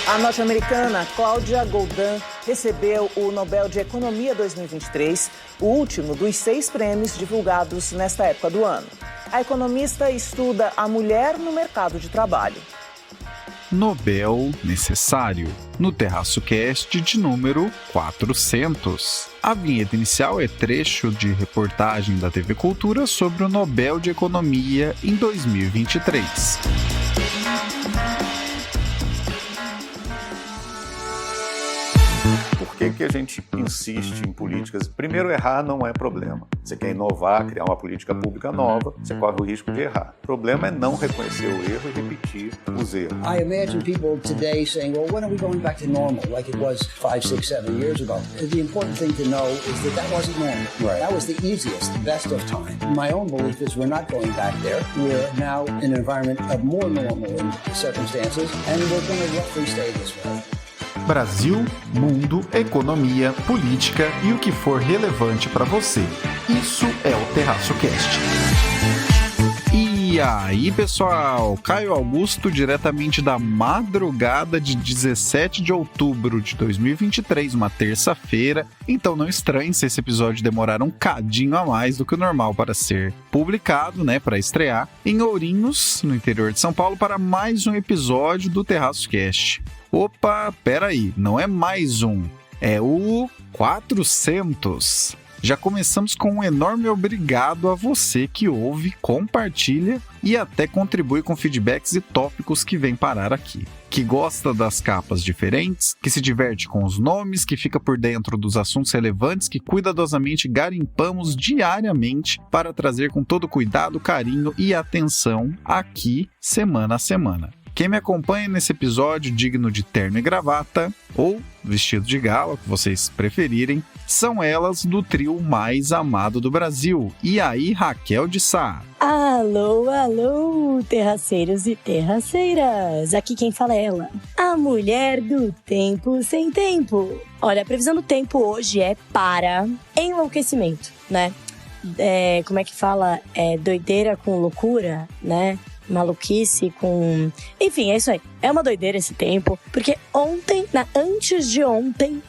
A norte-americana Cláudia Goldin recebeu o Nobel de Economia 2023, o último dos 6 prêmios divulgados nesta época do ano. A economista estuda a mulher no mercado de trabalho. Nobel necessário, no Terraço Cast de número 400. A vinheta inicial é trecho de reportagem da TV Cultura sobre o Nobel de Economia em 2023. Por que a gente insiste em políticas? Primeiro, errar não é problema. Você quer inovar, criar uma política pública nova, você corre o risco de errar. O problema é não reconhecer o erro e repetir os erros. I imagine people today saying, well, when are we going back to normal, like it was 5, 6, 7 years ago? The important thing to know is that that wasn't normal. Right. That was the easiest, the best of time. My own belief is we're not going back there. We're now in an environment of more normal circumstances, and we're going to roughly stay this way. Brasil, mundo, economia, política e o que for relevante para você. Isso é o Terraço Cast. E aí, pessoal? Caio Augusto, diretamente da madrugada de 17 de outubro de 2023, uma terça-feira. Então não estranhe se esse episódio demorar um cadinho a mais do que o normal para ser publicado, para estrear, em Ourinhos, no interior de São Paulo, para mais um episódio do Terraço Cast. Opa, peraí, não é mais um, é o 400. Já começamos com um enorme obrigado a você que ouve, compartilha e até contribui com feedbacks e tópicos que vem parar aqui. Que gosta das capas diferentes, que se diverte com os nomes, que fica por dentro dos assuntos relevantes que cuidadosamente garimpamos diariamente para trazer com todo cuidado, carinho e atenção aqui, semana a semana. Quem me acompanha nesse episódio digno de terno e gravata, ou vestido de gala, o que vocês preferirem, são elas do trio mais amado do Brasil. E aí, Raquel de Sá? Alô, alô, terraceiros e terraceiras! Aqui quem fala é ela, a mulher do tempo sem tempo. Olha, a previsão do tempo hoje é para enlouquecimento, como é que fala? Doideira com loucura, maluquice com... Enfim, é isso aí. É uma doideira esse tempo, porque antes de ontem,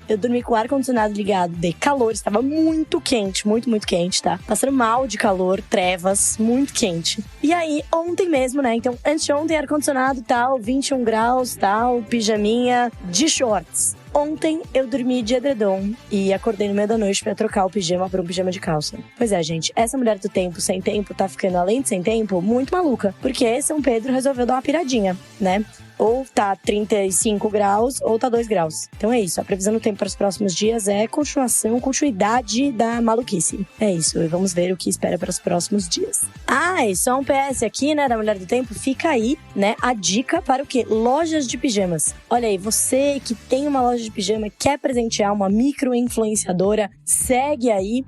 eu dormi com o ar-condicionado ligado, de calor, estava muito quente, muito, muito quente, passando mal de calor, trevas, muito quente. E aí, ontem mesmo, então, antes de ontem, ar-condicionado, 21 graus, pijaminha de shorts. Ontem eu dormi de edredom e acordei no meio da noite pra trocar o pijama por um pijama de calça. Pois é, gente, essa mulher do tempo sem tempo tá ficando, além de sem tempo, muito maluca. Porque São Pedro resolveu dar uma piradinha, Ou tá 35 graus ou tá 2 graus. Então é isso, a previsão do tempo para os próximos dias é continuidade da maluquice. É isso, e vamos ver o que espera para os próximos dias. E só um PS aqui, da Mulher do Tempo, fica aí, a dica para o quê? Lojas de pijamas. Olha aí, você que tem uma loja de pijama, quer presentear uma micro-influenciadora, segue aí,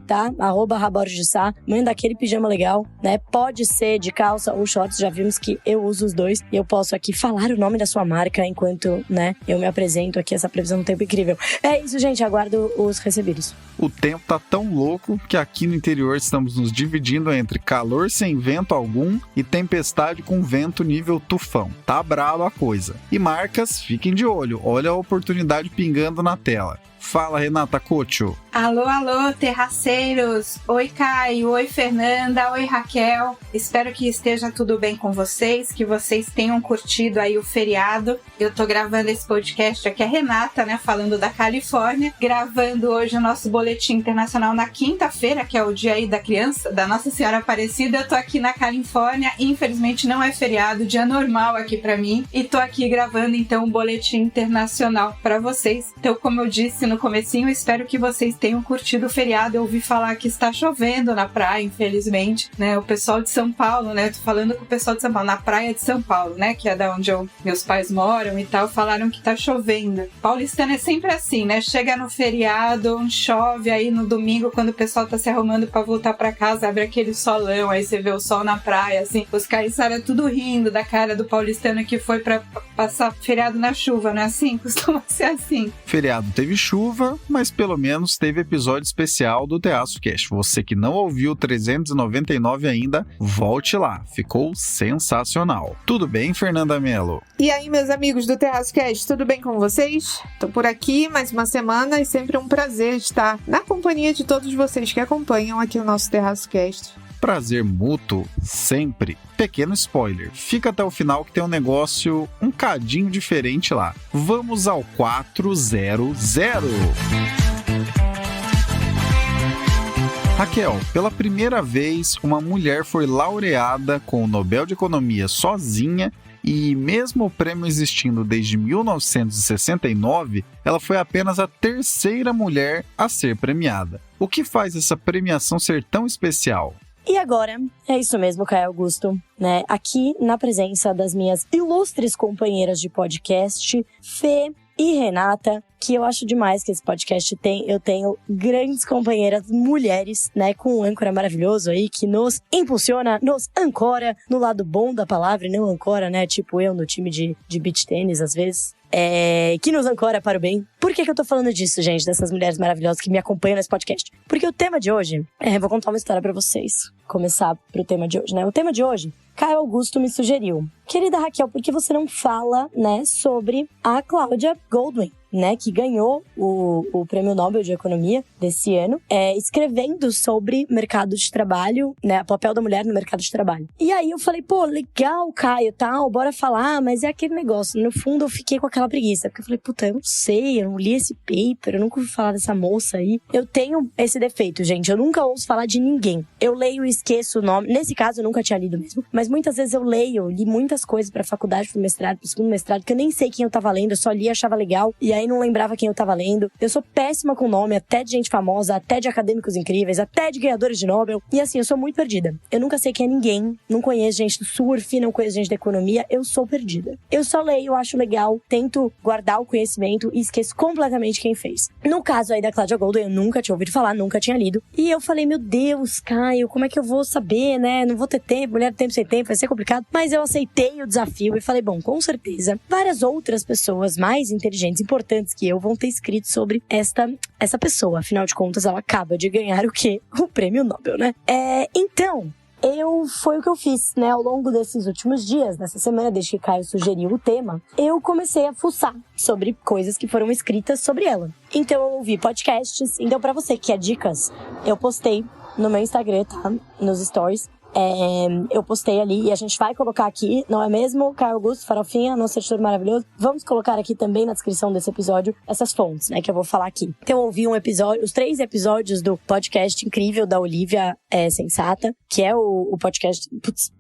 @raborgesá, manda aquele pijama legal, Pode ser de calça ou shorts, já vimos que eu uso os dois e eu posso aqui falar o nome da sua marca enquanto, eu me apresento aqui, essa previsão do tempo incrível. É isso, gente, aguardo os recebidos. O tempo tá tão louco que aqui no interior estamos nos dividindo entre calor sem vento algum e tempestade com vento nível tufão. Tá brava a coisa. E marcas, fiquem de olho, olha a oportunidade pingando na tela. Fala, Renata Cocho. Alô, alô, terraceiros. Oi, Caio. Oi, Fernanda. Oi, Raquel. Espero que esteja tudo bem com vocês, que vocês tenham curtido aí o feriado. Eu tô gravando esse podcast aqui, a Renata, falando da Califórnia, gravando hoje o nosso boletim internacional na quinta-feira, que é o dia aí da criança, da Nossa Senhora Aparecida. Eu tô aqui na Califórnia, infelizmente não é feriado, dia normal aqui pra mim, e tô aqui gravando então o boletim internacional pra vocês. Então, como eu disse no comecinho, espero que vocês tenham curtido o feriado. Eu ouvi falar que está chovendo na praia, infelizmente, O pessoal de São Paulo, Tô falando com o pessoal de São Paulo, na praia de São Paulo, Que é da onde meus pais moram e tal, falaram que tá chovendo. Paulistano é sempre assim, Chega no feriado, chove, aí no domingo, quando o pessoal tá se arrumando pra voltar pra casa, abre aquele solão, aí você vê o sol na praia, assim, os caiçara tudo rindo da cara do paulistano que foi pra passar feriado na chuva, não é assim? Costuma ser assim. Feriado teve chuva, chuva, mas pelo menos teve episódio especial do Terraço Cast. Você que não ouviu o 399 ainda, volte lá, ficou sensacional. Tudo bem, Fernanda Mello? E aí, meus amigos do Terraço Cast, tudo bem com vocês? Tô por aqui mais uma semana e sempre um prazer estar na companhia de todos vocês que acompanham aqui o nosso Terraço Cast. Prazer mútuo, sempre. Pequeno spoiler, fica até o final que tem um negócio um cadinho diferente lá. Vamos ao 400. Raquel, pela primeira vez, uma mulher foi laureada com o Nobel de Economia sozinha e, mesmo o prêmio existindo desde 1969, ela foi apenas a terceira mulher a ser premiada. O que faz essa premiação ser tão especial? E agora, é isso mesmo, Caio Augusto, né? Aqui na presença das minhas ilustres companheiras de podcast, Fê e Renata, que eu acho demais que esse podcast tem. Eu tenho grandes companheiras mulheres, né, com um âncora maravilhoso aí, que nos impulsiona, nos ancora no lado bom da palavra, e não ancora, né, tipo eu no time de beach tênis, às vezes. Que nos ancora para o bem. Por que eu tô falando disso, gente? Dessas mulheres maravilhosas que me acompanham nesse podcast? Porque o tema de hoje... vou contar uma história pra vocês. Começar pro tema de hoje, né? O tema de hoje, Caio Augusto me sugeriu. Querida Raquel, por que você não fala, né, sobre a Cláudia Goldwyn, né, que ganhou o Prêmio Nobel de Economia desse ano, escrevendo sobre mercado de trabalho, né, o papel da mulher no mercado de trabalho. E aí eu falei, pô, legal, Caio, tal, bora falar, mas é aquele negócio. No fundo eu fiquei com aquela preguiça, porque eu falei, puta, eu não sei, eu não li esse paper, eu nunca ouvi falar dessa moça aí. Eu tenho esse defeito, gente, eu nunca ouço falar de ninguém. Eu leio e esqueço o nome, nesse caso eu nunca tinha lido mesmo, mas muitas vezes eu li muitas coisas pra faculdade, pro mestrado, pro segundo mestrado, que eu nem sei quem eu tava lendo, eu só li e achava legal, e aí não lembrava quem eu tava lendo. Eu sou péssima com nome, até de gente famosa, até de acadêmicos incríveis, até de ganhadores de Nobel. E assim, eu sou muito perdida. Eu nunca sei quem é ninguém, não conheço gente do surf, não conheço gente da economia, eu sou perdida. Eu só leio, acho legal, tento guardar o conhecimento e esqueço completamente quem fez. No caso aí da Cláudia Goldwyn, eu nunca tinha ouvido falar, nunca tinha lido. E eu falei, meu Deus, Caio, como é que eu vou saber, né? Não vou ter tempo, mulher tempo sem tempo, vai ser complicado. Mas eu aceitei o desafio e falei, bom, com certeza, várias outras pessoas mais inteligentes, importantes que eu, vão ter escrito sobre essa pessoa. Afinal de contas, ela acaba de ganhar o quê? O Prêmio Nobel, né? Então, foi o que eu fiz, né? Ao longo desses últimos dias, nessa semana, desde que Caio sugeriu o tema, eu comecei a fuçar sobre coisas que foram escritas sobre ela. Então, eu ouvi podcasts. Então, pra você que quer dicas, eu postei no meu Instagram, tá? Nos stories. Eu postei ali e a gente vai colocar aqui, não é mesmo, Caio Augusto, Farofinha, nosso editor maravilhoso? Vamos colocar aqui também na descrição desse episódio essas fontes, né, que eu vou falar aqui. Então eu ouvi os 3 episódios do podcast incrível da Olivia Sensata, que é o podcast...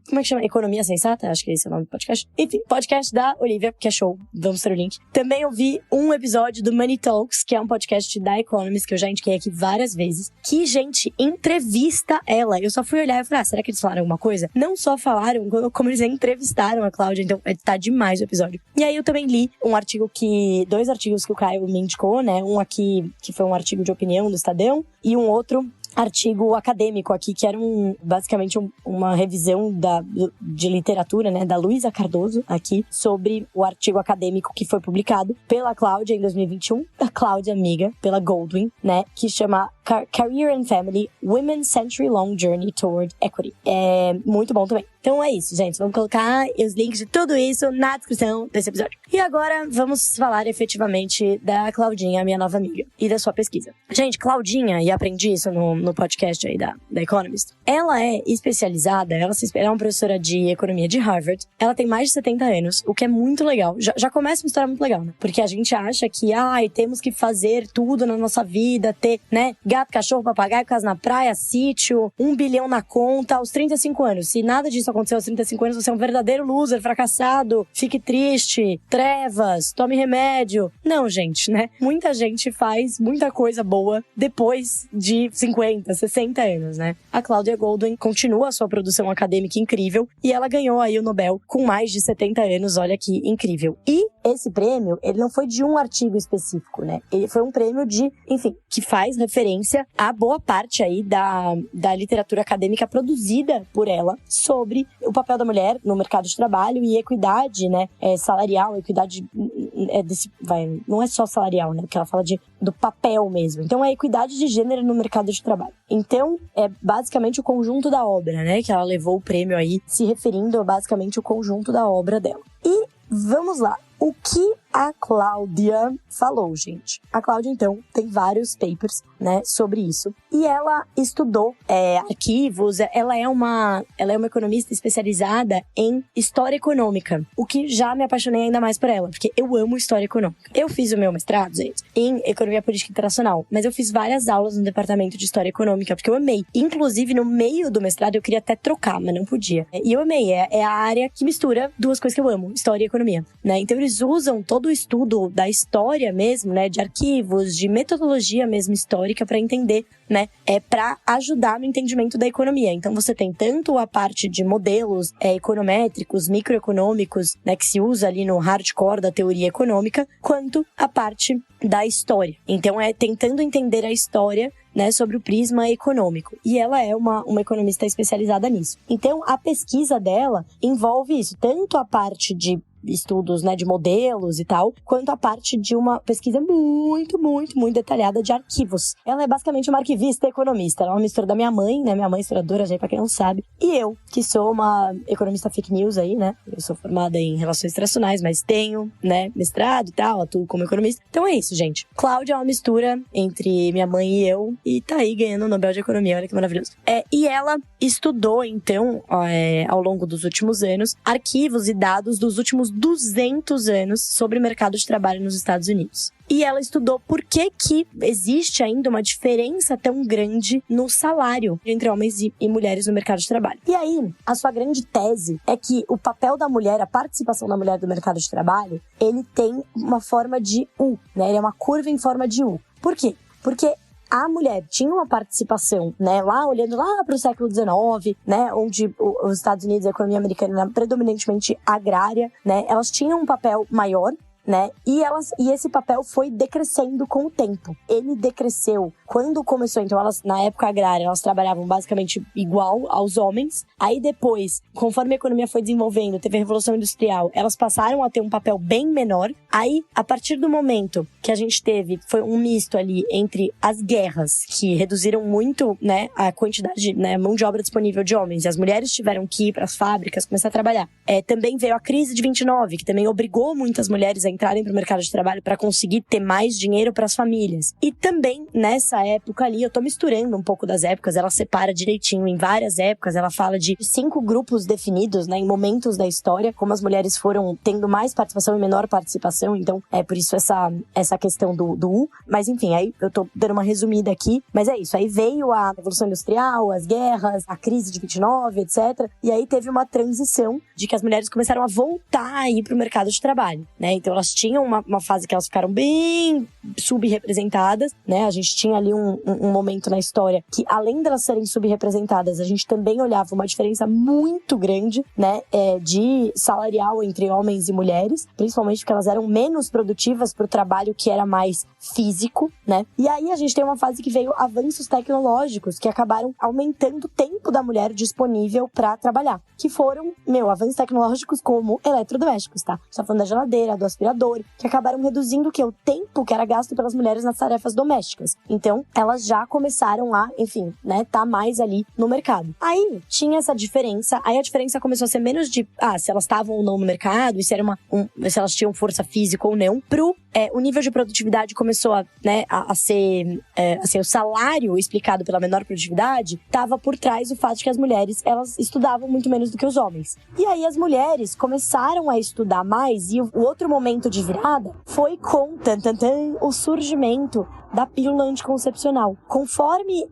como é que chama? Economia Sensata? Acho que esse é o nome do podcast. Enfim, podcast da Olivia, que é show. Vamos ter o link. Também ouvi um episódio do Money Talks, que é um podcast da Economist, que eu já indiquei aqui várias vezes, que, gente, entrevista ela. Eu só fui olhar e falei, será que eles falaram alguma coisa? Não só falaram, como eles entrevistaram a Cláudia, então tá demais o episódio. E aí eu também li 2 artigos que o Caio me indicou, né? Um aqui, que foi um artigo de opinião do Estadão, e um outro artigo acadêmico aqui, que era basicamente uma revisão de literatura, né, da Luísa Cardoso, aqui, sobre o artigo acadêmico que foi publicado pela Cláudia em 2021, a Cláudia amiga, pela Goldwyn, né, que chama Career and Family, Women's Century-Long Journey Toward Equity. É muito bom também. Então é isso, gente. Vamos colocar os links de tudo isso na descrição desse episódio. E agora vamos falar efetivamente da Claudinha, minha nova amiga, e da sua pesquisa. Gente, Claudinha, e aprendi isso no podcast aí da Economist, ela é especializada, ela é uma professora de economia de Harvard, ela tem mais de 70 anos, o que é muito legal. Já começa uma história muito legal, né? Porque a gente acha que, temos que fazer tudo na nossa vida, ter, né, gato, cachorro, papagaio, casa na praia, sítio, 1 bilhão na conta aos 35 anos. Se nada disso aconteceu aos 35 anos, você é um verdadeiro loser, fracassado, fique triste, trevas, tome remédio. Não, gente, né? Muita gente faz muita coisa boa depois de 50, 60 anos, né? A Cláudia Goldwyn continua a sua produção acadêmica incrível e ela ganhou aí o Nobel com mais de 70 anos, olha que incrível. E esse prêmio, ele não foi de um artigo específico, né? Ele foi um prêmio que faz referência a boa parte aí da literatura acadêmica produzida por ela sobre o papel da mulher no mercado de trabalho e equidade, né, salarial, equidade não é só salarial, né? Porque ela fala do papel mesmo. Então, é a equidade de gênero no mercado de trabalho. Então, é basicamente o conjunto da obra, né? Que ela levou o prêmio aí, se referindo a basicamente o conjunto da obra dela. E vamos lá. O que a Cláudia falou, gente? A Cláudia, então, tem vários papers, né, sobre isso. E ela estudou arquivos, ela é uma economista especializada em história econômica, o que já me apaixonei ainda mais por ela, porque eu amo história econômica. Eu fiz o meu mestrado, gente, em economia política internacional, mas eu fiz várias aulas no departamento de história econômica, porque eu amei. Inclusive, no meio do mestrado, eu queria até trocar, mas não podia. E eu amei, é a área que mistura duas coisas que eu amo, história e economia, né? Então, eles usam todo o estudo da história mesmo, né, de arquivos, de metodologia mesmo histórica para entender, né, para ajudar no entendimento da economia. Então você tem tanto a parte de modelos econométricos, microeconômicos, né, que se usa ali no hardcore da teoria econômica, quanto a parte da história. Então é tentando entender a história, né, sobre o prisma econômico. E ela é uma economista especializada nisso. Então a pesquisa dela envolve isso, tanto a parte de estudos, né, de modelos e tal, quanto a parte de uma pesquisa muito, muito, muito detalhada de arquivos. Ela é basicamente uma arquivista economista. Ela é uma mistura da minha mãe, né, minha mãe é historiadora, já pra quem não sabe, e eu, que sou uma economista fake news aí, né, eu sou formada em relações internacionais, mas tenho, né, mestrado e tal, atuo como economista. Então é isso, gente. Cláudia é uma mistura entre minha mãe e eu, e tá aí ganhando o Nobel de Economia, olha que maravilhoso. E ela estudou, então, ao longo dos últimos anos, arquivos e dados dos últimos 200 anos sobre o mercado de trabalho nos Estados Unidos. E ela estudou por que existe ainda uma diferença tão grande no salário entre homens e mulheres no mercado de trabalho. E aí, a sua grande tese é que o papel da mulher, a participação da mulher no mercado de trabalho, ele tem uma forma de U, né? Ele é uma curva em forma de U. Por quê? Porque a mulher tinha uma participação, né, lá olhando lá para o século XIX, né, onde os Estados Unidos, a economia americana era predominantemente agrária, né, elas tinham um papel maior, né, e esse papel foi decrescendo com o tempo. Ele decresceu quando começou, então elas, na época agrária, elas trabalhavam basicamente igual aos homens. Aí depois, conforme a economia foi desenvolvendo, teve a Revolução Industrial, elas passaram a ter um papel bem menor. Aí, a partir do momento que a gente teve, foi um misto ali entre as guerras, que reduziram muito, né, a quantidade, né, mão de obra disponível de homens, e as mulheres tiveram que ir para as fábricas, começar a trabalhar. Também veio a crise de 29, que também obrigou muitas mulheres a entrarem para o mercado de trabalho para conseguir ter mais dinheiro para as famílias. E também, nessa época ali, eu tô misturando um pouco das épocas, ela separa direitinho em várias épocas, ela fala de 5 grupos definidos, né, em momentos da história, como as mulheres foram tendo mais participação e menor participação, então é por isso essa questão do U, mas enfim, aí eu tô dando uma resumida aqui, mas é isso, aí veio a Revolução Industrial, as guerras, a crise de 29, etc, e aí teve uma transição de que as mulheres começaram a voltar aí pro mercado de trabalho, né, então elas tinham uma fase que elas ficaram bem subrepresentadas, né, a gente tinha ali um momento na história que, além delas serem subrepresentadas, a gente também olhava uma diferença muito grande, né, de salarial entre homens e mulheres, principalmente porque elas eram menos produtivas pro trabalho que era mais físico, né, e aí a gente tem uma fase que veio avanços tecnológicos que acabaram aumentando o tempo da mulher disponível pra trabalhar, que foram, avanços tecnológicos como eletrodomésticos, tá? A gente tá falando da geladeira, do aspirador, que acabaram reduzindo o tempo que era gasto pelas mulheres nas tarefas domésticas. Então, elas já começaram a, enfim, né, tá mais ali no mercado. Aí, tinha essa diferença, aí a diferença começou a ser menos de, se elas estavam ou não no mercado, e se era se elas tinham força física ou não, o nível de produtividade começou a ser, o salário explicado pela menor produtividade, tava por trás do fato de que as mulheres, elas estudavam muito menos do que os homens. E aí, as mulheres começaram a estudar mais, e o outro momento de virada foi com o surgimento da pílula anticoncepcional. Conforme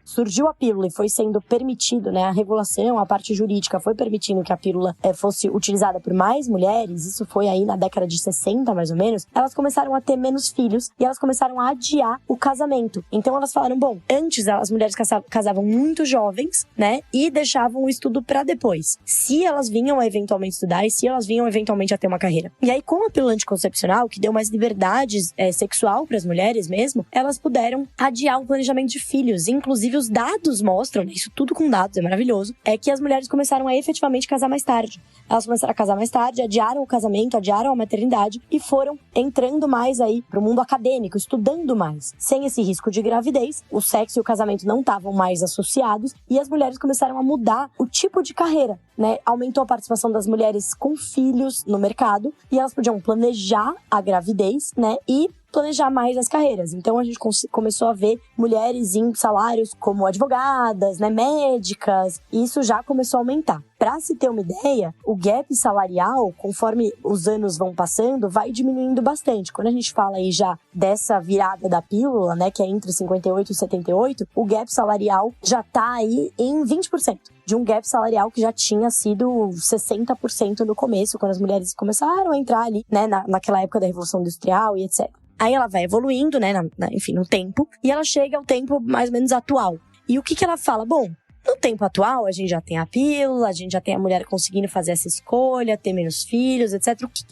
surgiu a pílula e foi sendo permitido, né, a regulação, a parte jurídica foi permitindo que a pílula fosse utilizada por mais mulheres, isso foi aí na década de 60, mais ou menos, elas começaram a ter menos filhos e elas começaram a adiar o casamento. Então elas falaram, bom, antes as mulheres casavam muito jovens, né, e deixavam o estudo pra depois, se elas vinham a eventualmente estudar e se elas vinham eventualmente a ter uma carreira. E aí, com a pílula anticoncepcional, que deu mais liberdades sexual para as mulheres mesmo, elas puderam adiar o planejamento de filhos. Inclusive, os dados mostram, né, isso tudo com dados, é maravilhoso, é que as mulheres começaram a efetivamente casar mais tarde. Elas começaram a casar mais tarde, adiaram o casamento, adiaram a maternidade e foram entrando mais aí pro mundo acadêmico, estudando mais. Sem esse risco de gravidez, o sexo e o casamento não estavam mais associados e as mulheres começaram a mudar o tipo de carreira, né? Aumentou a participação das mulheres com filhos no mercado e elas podiam planejar a gravidez, né? E planejar mais as carreiras. Então a gente começou a ver mulheres em salários como advogadas, né, médicas, e isso já começou a aumentar. Para se ter uma ideia, o gap salarial, conforme os anos vão passando, vai diminuindo bastante. Quando a gente fala aí já dessa virada da pílula, né, que é entre 58 e 78, o gap salarial já tá aí em 20%. De um gap salarial que já tinha sido 60% no começo, quando as mulheres começaram a entrar ali, né, naquela época da Revolução Industrial e etc. Aí ela vai evoluindo, né, enfim, no tempo, e ela chega ao tempo mais ou menos atual. E o que ela fala? Bom, no tempo atual, a gente já tem a pílula, a gente já tem a mulher conseguindo fazer essa escolha, ter menos filhos, etc. O que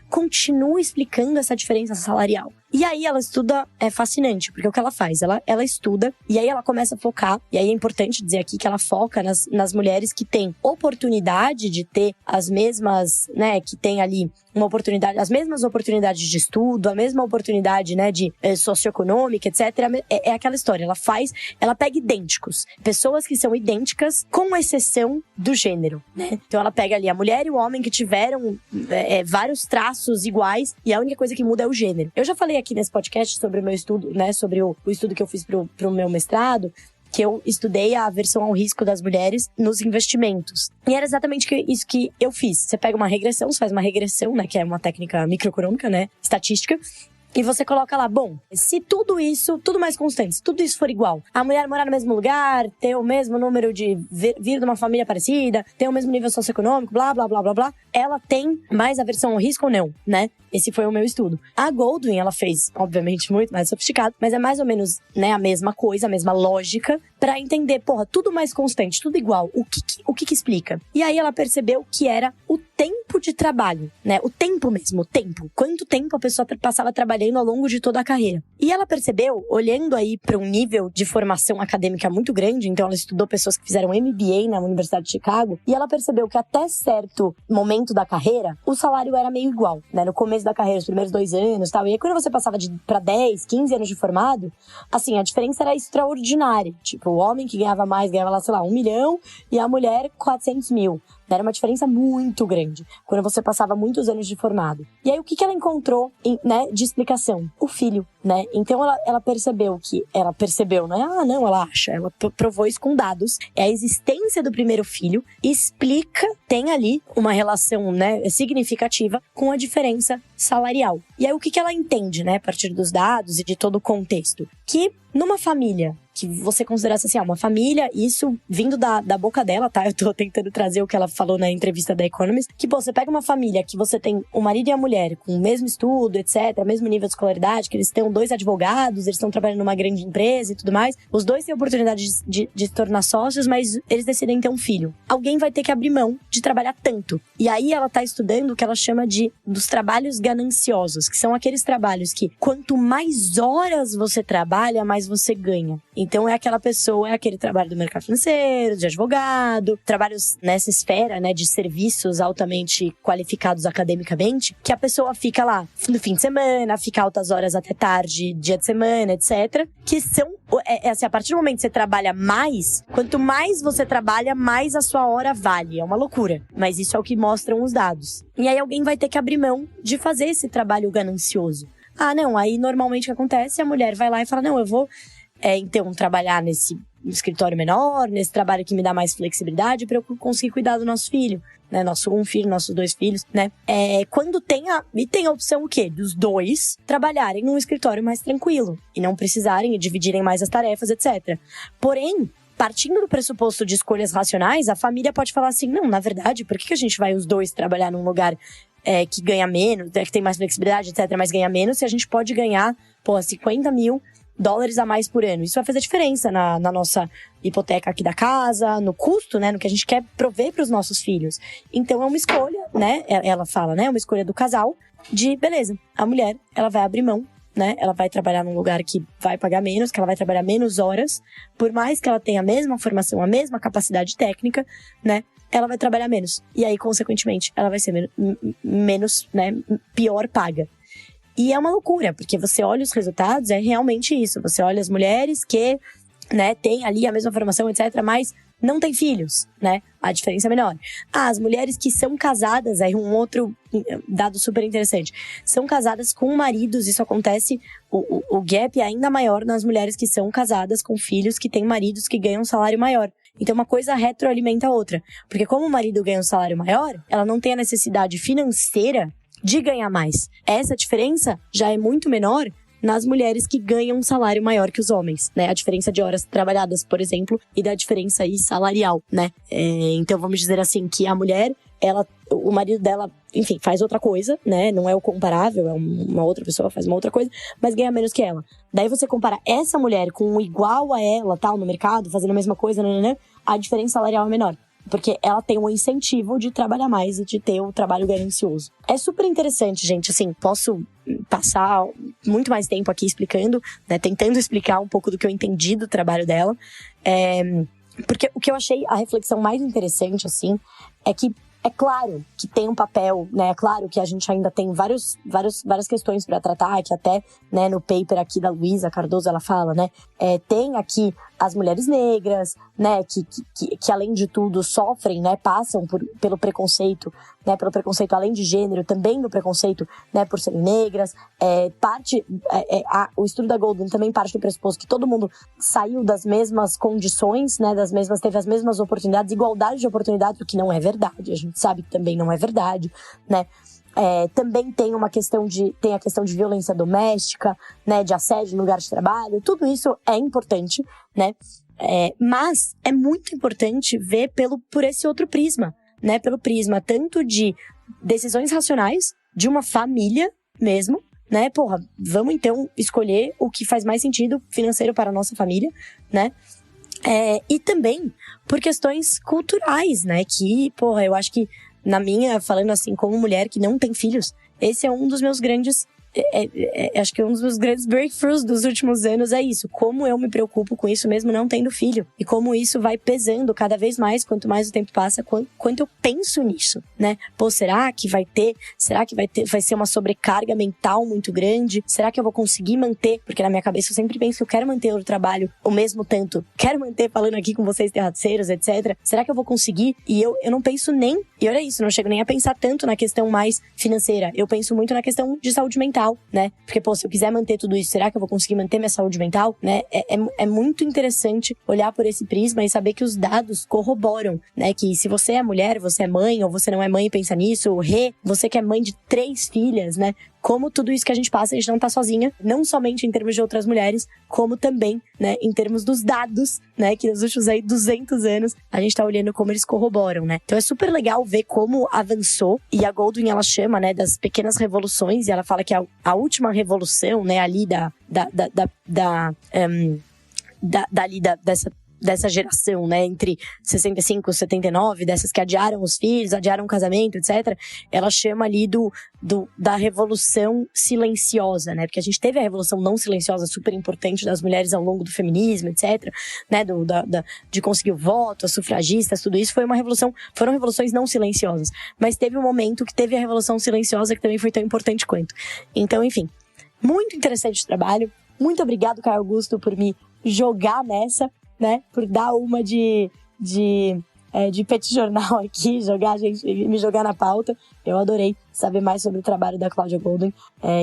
continua explicando essa diferença salarial? E aí ela estuda, é fascinante, porque o que ela faz? Ela estuda, e aí ela começa a focar, e aí é importante dizer aqui que ela foca nas mulheres que têm oportunidade de ter as mesmas, né, que tem ali uma oportunidade, as mesmas oportunidades de estudo, a mesma oportunidade, né, de socioeconômica, etc. É aquela história, ela pega idênticos, pessoas que são idênticas, com exceção do gênero, né? Então ela pega ali a mulher e o homem que tiveram vários traços iguais, e a única coisa que muda é o gênero. Eu já falei aqui nesse podcast sobre o meu estudo, né, sobre o estudo que eu fiz pro meu mestrado, que eu estudei a aversão ao risco das mulheres nos investimentos. E era exatamente isso que eu fiz. Você pega uma regressão, você faz uma regressão, né, que é uma técnica microeconômica, né, estatística, e você coloca lá, bom, se tudo isso, tudo mais constante, se tudo isso for igual, a mulher morar no mesmo lugar, ter o mesmo número de vir de uma família parecida, ter o mesmo nível socioeconômico, blá, blá, blá, blá, blá, ela tem mais aversão ao risco ou não, né? Esse foi o meu estudo. A Goldwyn, ela fez, obviamente, muito mais sofisticado, mas é mais ou menos, né, a mesma coisa, a mesma lógica, pra entender, porra, tudo mais constante, tudo igual, o que explica? E aí ela percebeu que era o tempo de trabalho, né? O tempo mesmo, o tempo. Quanto tempo a pessoa passava trabalhando ao longo de toda a carreira. E ela percebeu, olhando aí para um nível de formação acadêmica muito grande, então ela estudou pessoas que fizeram MBA na Universidade de Chicago, e ela percebeu que até certo momento da carreira, o salário era meio igual, né? No começo da carreira, os primeiros 2 anos e tal. E aí quando você passava para 10, 15 anos de formado, assim, a diferença era extraordinária. Tipo, o homem que ganhava mais, ganhava lá, sei lá, 1 milhão, e a mulher 400 mil. Era uma diferença muito grande, quando você passava muitos anos de formado. E aí, o que ela encontrou, né, de explicação? O filho, né? Então, ela percebeu que... Ela percebeu, né? Ah, não, ela acha. Ela provou isso com dados. É a existência do primeiro filho explica, tem ali uma relação, né, significativa com a diferença salarial. E aí, o que ela entende, né, a partir dos dados e de todo o contexto? Que numa família que você considerasse assim, uma família, isso vindo da boca dela, tá? Eu tô tentando trazer o que ela falou na entrevista da Economist, que, pô, você pega uma família que você tem o marido e a mulher com o mesmo estudo, etc., mesmo nível de escolaridade, que eles têm 2 advogados, eles estão trabalhando numa grande empresa e tudo mais, os 2 têm a oportunidade de se tornar sócios, mas eles decidem ter um filho. Alguém vai ter que abrir mão de trabalhar tanto. E aí ela tá estudando o que ela chama dos trabalhos gananciosos, que são aqueles trabalhos que quanto mais horas você trabalha, mais você ganha. Então é aquele trabalho do mercado financeiro, de advogado, trabalhos nessa esfera, né, de serviços altamente qualificados academicamente, que a pessoa fica lá no fim de semana, fica altas horas até tarde, dia de semana, etc. Que são, assim, a partir do momento que você trabalha mais, quanto mais você trabalha, mais a sua hora vale. É uma loucura, mas isso é o que mostram os dados. E aí alguém vai ter que abrir mão de fazer esse trabalho ganancioso. Ah, não, aí normalmente o que acontece, a mulher vai lá e fala, não, eu vou então trabalhar nesse escritório menor, nesse trabalho que me dá mais flexibilidade para eu conseguir cuidar do nosso filho, né? Nosso 1 filho, nossos 2 filhos, né? Quando tem a opção o quê? Dos 2 trabalharem num escritório mais tranquilo e não precisarem e dividirem mais as tarefas, etc. Porém, partindo do pressuposto de escolhas racionais, a família pode falar assim, não, na verdade, por que a gente vai os 2 trabalhar num lugar que ganha menos, que tem mais flexibilidade, etc., mas ganha menos, se a gente pode ganhar, $50 mil a mais por ano. Isso vai fazer diferença na nossa hipoteca aqui da casa, no custo, né, no que a gente quer prover para os nossos filhos. Então é uma escolha, né, ela fala, né, uma escolha do casal de, beleza, a mulher, ela vai abrir mão né? Ela vai trabalhar num lugar que vai pagar menos, que ela vai trabalhar menos horas, por mais que ela tenha a mesma formação, a mesma capacidade técnica, né? Ela vai trabalhar menos. E aí, consequentemente, ela vai ser menos, né? Pior paga. E é uma loucura, porque você olha os resultados, é realmente isso. Você olha as mulheres que, né, têm ali a mesma formação, etc., mas não têm filhos, né? A diferença é menor. As mulheres que são casadas, aí um outro dado super interessante, são casadas com maridos, isso acontece, o gap é ainda maior nas mulheres que são casadas com filhos que têm maridos que ganham um salário maior. Então uma coisa retroalimenta a outra, porque como o marido ganha um salário maior, ela não tem a necessidade financeira de ganhar mais. Essa diferença já é muito menor nas mulheres que ganham um salário maior que os homens, né? A diferença de horas trabalhadas, por exemplo, e da diferença aí salarial, né? Então vamos dizer assim, que a mulher, o marido dela, enfim, faz outra coisa, né? Não é o comparável, é uma outra pessoa, faz uma outra coisa, mas ganha menos que ela. Daí você compara essa mulher com um igual a ela, tal, no mercado, fazendo a mesma coisa, a diferença salarial é menor. Porque ela tem um incentivo de trabalhar mais e de ter o trabalho ganancioso. É super interessante, gente. Assim, posso passar muito mais tempo aqui explicando, né? Tentando explicar um pouco do que eu entendi do trabalho dela. Porque o que eu achei a reflexão mais interessante, assim, é que é claro que tem um papel, né? É claro que a gente ainda tem várias questões para tratar, que até, né, no paper aqui da Luísa Cardoso ela fala, né? Tem aqui as mulheres negras, né? Que além de tudo sofrem, né? Passam pelo preconceito, né? Pelo preconceito além de gênero, também no preconceito, né? Por serem negras. O estudo da Goldin também parte do pressuposto que todo mundo saiu das mesmas condições, né? Teve as mesmas oportunidades, igualdade de oportunidades, o que não é verdade. A gente sabe que também não é verdade, né? Também tem a questão de violência doméstica, né, de assédio no lugar de trabalho, tudo isso é importante, né, mas é muito importante ver por esse outro prisma, né, pelo prisma tanto de decisões racionais, de uma família mesmo, né, vamos então escolher o que faz mais sentido financeiro para a nossa família, né, e também por questões culturais, né, que, eu acho que falando assim, como mulher que não tem filhos, esse é um dos meus grandes, acho que um dos meus grandes breakthroughs dos últimos anos é isso, como eu me preocupo com isso mesmo não tendo filho, e como isso vai pesando cada vez mais, quanto mais o tempo passa, quanto eu penso nisso, né? Será que vai ser uma sobrecarga mental muito grande? Será que eu vou conseguir manter? Porque na minha cabeça eu sempre penso que eu quero manter o trabalho o mesmo tanto, quero manter falando aqui com vocês terraceiros, etc. Será que eu vou conseguir? E eu não penso e olha isso, não chego nem a pensar tanto na questão mais financeira, eu penso muito na questão de saúde mental, né? Porque, se eu quiser manter tudo isso, será que eu vou conseguir manter minha saúde mental, né? É muito interessante olhar por esse prisma e saber que os dados corroboram, né? Que se você é mulher, você é mãe, ou você não é mãe e pensa nisso, você que é mãe de 3 filhas, né? Como tudo isso que a gente passa, a gente não tá sozinha, não somente em termos de outras mulheres, como também, né, em termos dos dados, né, que nos últimos 200 anos a gente tá olhando como eles corroboram, né. Então é super legal ver como avançou, e a Goldin, ela chama, né, das pequenas revoluções, e ela fala que a última revolução, né, ali dessa geração, né, entre 65 e 79, dessas que adiaram os filhos, adiaram o casamento, etc., ela chama ali da revolução silenciosa, né, porque a gente teve a revolução não silenciosa super importante das mulheres ao longo do feminismo, etc., né, de conseguir o voto, as sufragistas, tudo isso foram revoluções não silenciosas, mas teve um momento que teve a revolução silenciosa que também foi tão importante quanto. Então, enfim, muito interessante o trabalho, muito obrigado, Caio Augusto, por me jogar nessa, né, por dar uma de petit jornal aqui, me jogar na pauta. Eu adorei saber mais sobre o trabalho da Cláudia Goldin,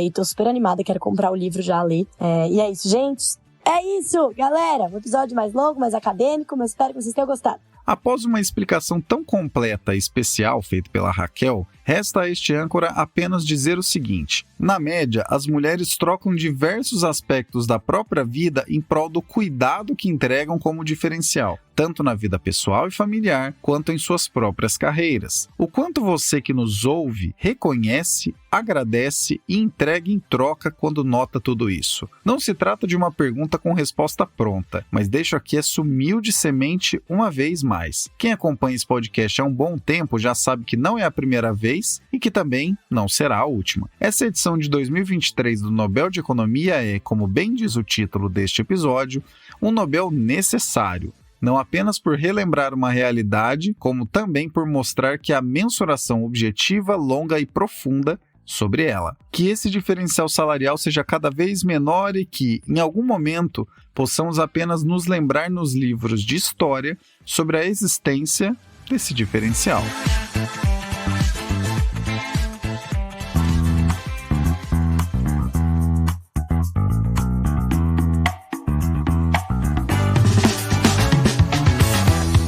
e tô super animada, quero comprar o livro já ler. E é isso, gente. É isso, galera. Um episódio mais longo, mais acadêmico, mas espero que vocês tenham gostado. Após uma explicação tão completa e especial feita pela Raquel, resta a este âncora apenas dizer o seguinte: na média, as mulheres trocam diversos aspectos da própria vida em prol do cuidado que entregam como diferencial, tanto na vida pessoal e familiar, quanto em suas próprias carreiras. O quanto você que nos ouve reconhece, agradece e entrega em troca quando nota tudo isso. Não se trata de uma pergunta com resposta pronta, mas deixo aqui essa humilde semente uma vez mais. Quem acompanha esse podcast há um bom tempo já sabe que não é a primeira vez e e que também não será a última. Essa edição de 2023 do Nobel de Economia é, como bem diz o título deste episódio, um Nobel necessário. Não apenas por relembrar uma realidade, como também por mostrar que há mensuração objetiva, longa e profunda sobre ela. Que esse diferencial salarial seja cada vez menor e que, em algum momento, possamos apenas nos lembrar nos livros de história sobre a existência desse diferencial.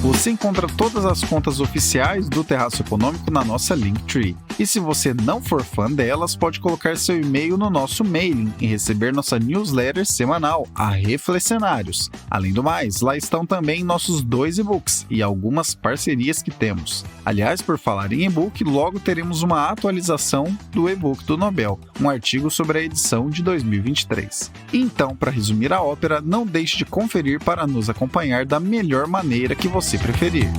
Você encontra todas as contas oficiais do Terraço Econômico na nossa Linktree. E se você não for fã delas, pode colocar seu e-mail no nosso mailing e receber nossa newsletter semanal, a Reflexionários. Além do mais, lá estão também nossos 2 e-books e algumas parcerias que temos. Aliás, por falar em e-book, logo teremos uma atualização do e-book do Nobel, um artigo sobre a edição de 2023. Então, para resumir a ópera, não deixe de conferir para nos acompanhar da melhor maneira que você preferir.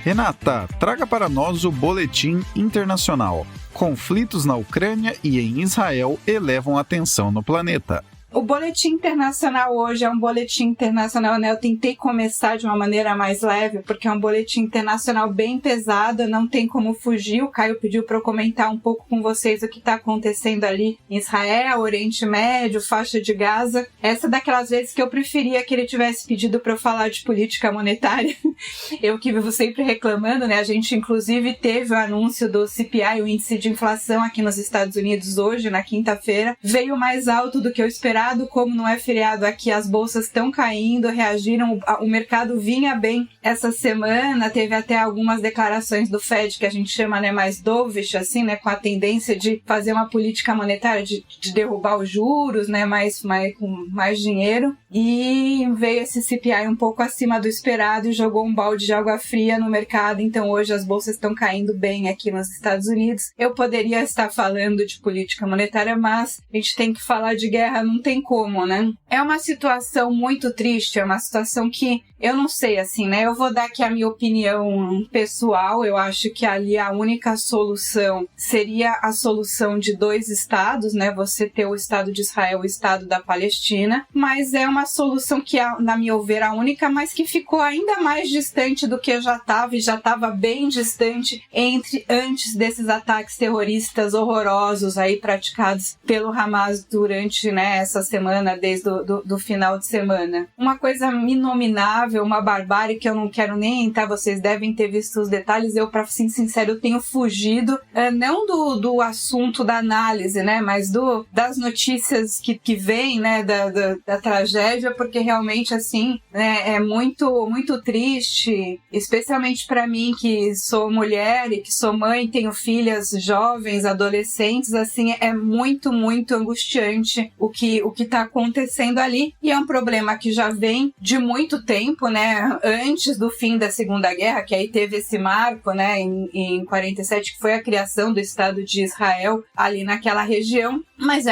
Renata, traga para nós o Boletim Internacional. Conflitos na Ucrânia e em Israel elevam a tensão no planeta. O boletim internacional hoje é um boletim internacional, né? Eu tentei começar de uma maneira mais leve, porque é um boletim internacional bem pesado, não tem como fugir. O Caio pediu para eu comentar um pouco com vocês o que está acontecendo ali em Israel, Oriente Médio, faixa de Gaza. Essa é daquelas vezes que eu preferia que ele tivesse pedido para eu falar de política monetária. Eu que vivo sempre reclamando, né? A gente, inclusive, teve o anúncio do CPI, o índice de inflação aqui nos Estados Unidos hoje, na quinta-feira. Veio mais alto do que eu esperava. Como não é feriado aqui, as bolsas estão caindo, reagiram, o mercado vinha bem essa semana, teve até algumas declarações do Fed que a gente chama, né, mais dovish, assim, né, com a tendência de fazer uma política monetária, de derrubar os juros, né, com mais dinheiro, e veio esse CPI um pouco acima do esperado e jogou um balde de água fria no mercado. Então hoje as bolsas estão caindo bem aqui nos Estados Unidos. Eu poderia estar falando de política monetária, mas a gente tem que falar de guerra, não tem como, né? É uma situação muito triste, é uma situação que eu não sei, assim, né? Eu vou dar aqui a minha opinião pessoal. Eu acho que ali a única solução seria a solução de 2 estados, né? Você ter o Estado de Israel e o Estado da Palestina, mas é uma solução que, na minha ver, a única, mas que ficou ainda mais distante do que já estava, e já estava bem distante antes desses ataques terroristas horrorosos aí praticados pelo Hamas durante, né, essa semana, desde do final de semana. Uma coisa inominável, uma barbárie que eu não quero nem entrar, vocês devem ter visto os detalhes. Eu, pra ser sincero, eu tenho fugido, não do assunto da análise, né, mas das notícias que vêm, né, da tragédia, porque realmente, assim, né, é muito, muito triste, especialmente pra mim, que sou mulher e que sou mãe, tenho filhas jovens, adolescentes, assim, é muito, muito angustiante o que tá acontecendo ali, e é um problema que já vem de muito tempo, né, antes do fim da Segunda Guerra, que aí teve esse marco, né, em 47, que foi a criação do Estado de Israel ali naquela região, mas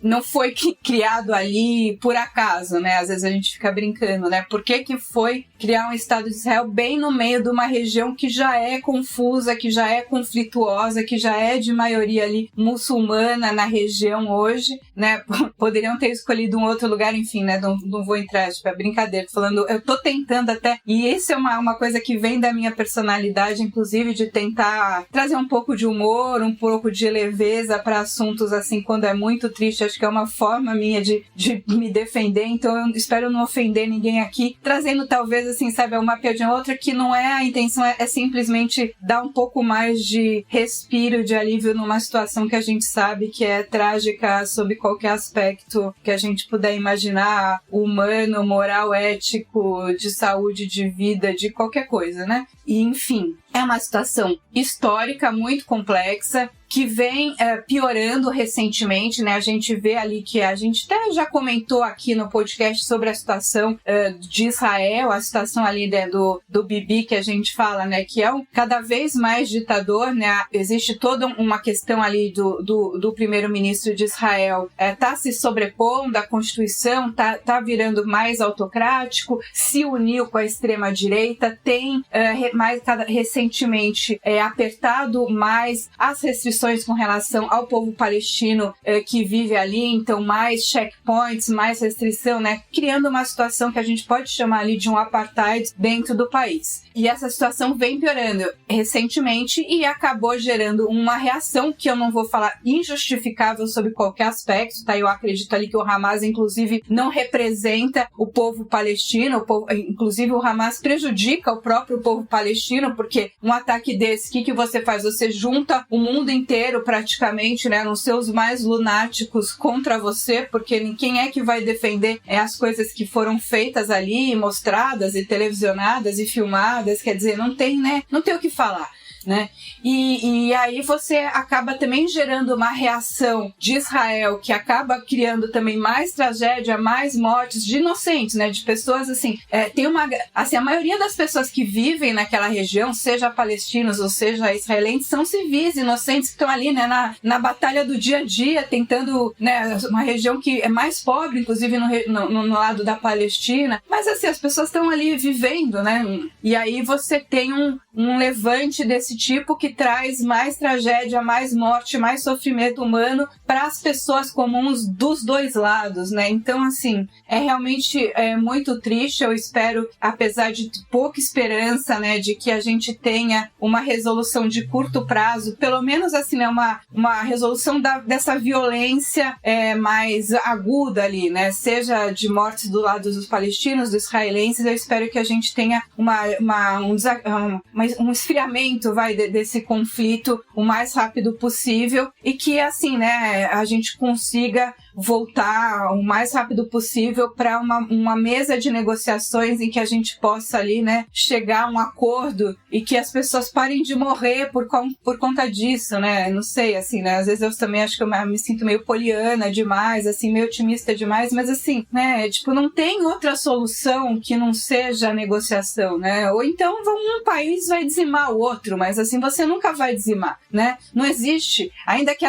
não foi criado ali por acaso, né? Às vezes a gente fica brincando, né? Por que foi criar um Estado de Israel bem no meio de uma região que já é confusa, que já é conflituosa, que já é de maioria ali muçulmana na região hoje, né? Poderiam ter escolhido um outro lugar, enfim, né? Não vou entrar, tipo, é brincadeira, tô falando, eu tô tentando até, e isso é uma coisa que vem da minha personalidade, inclusive, de tentar trazer um pouco de humor, um pouco de leveza para assuntos assim, quando é muito triste. Acho que é uma forma minha de me defender, então eu espero não ofender ninguém aqui, trazendo talvez, assim, sabe, uma piadinha ou outra, que não é a intenção, é simplesmente dar um pouco mais de respiro, de alívio numa situação que a gente sabe que é trágica sob qualquer aspecto que a gente puder imaginar, humano, moral, ético, de saúde, de vida, de qualquer coisa, né? E, enfim, é uma situação histórica muito complexa, que vem piorando recentemente, né? A gente vê ali que a gente até já comentou aqui no podcast sobre a situação de Israel, a situação ali, né, do Bibi, que a gente fala, né, que é cada vez mais ditador, né? Existe toda uma questão ali do primeiro-ministro de Israel, tá se sobrepondo à Constituição, tá virando mais autocrático, se uniu com a extrema-direita, tem recentemente apertado mais as restrições com relação ao povo palestino que vive ali, então mais checkpoints, mais restrição, né? Criando uma situação que a gente pode chamar ali de um apartheid dentro do país. E essa situação vem piorando recentemente e acabou gerando uma reação que eu não vou falar injustificável sobre qualquer aspecto, tá? Eu acredito ali que o Hamas, inclusive, não representa o povo palestino, inclusive o Hamas prejudica o próprio povo palestino, porque um ataque desse, o que você faz? Você junta o mundo inteiro praticamente, né, nos seus mais lunáticos contra você, porque quem é que vai defender as coisas que foram feitas ali, mostradas e televisionadas e filmadas? Quer dizer, não tem, né? Não tem o que falar, né? E aí você acaba também gerando uma reação de Israel que acaba criando também mais tragédia, mais mortes de inocentes, né? De pessoas, assim, a maioria das pessoas que vivem naquela região, seja palestinos ou seja israelenses, são civis, inocentes, que estão ali, né, na batalha do dia a dia, tentando, né, uma região que é mais pobre, inclusive no lado da Palestina, mas assim, as pessoas estão ali vivendo, né? E aí você tem um levante desse tipo que traz mais tragédia, mais morte, mais sofrimento humano para as pessoas comuns dos dois lados, né? Então, assim, realmente muito triste. Eu espero, apesar de pouca esperança, né, de que a gente tenha uma resolução de curto prazo, pelo menos, assim, né, uma resolução dessa violência mais aguda ali, né? Seja de mortes do lado dos palestinos, dos israelenses. Eu espero que a gente tenha um esfriamento, desse conflito o mais rápido possível e que, assim, né, a gente consiga voltar o mais rápido possível para uma mesa de negociações em que a gente possa ali, né, chegar a um acordo e que as pessoas parem de morrer por conta disso, né? Não sei, assim, né? Às vezes eu também acho que eu me sinto meio poliana demais, assim, meio otimista demais, mas assim, né, tipo, não tem outra solução que não seja a negociação, né? Ou então um país vai dizimar o outro, mas assim, você nunca vai dizimar, né? Não existe, ainda que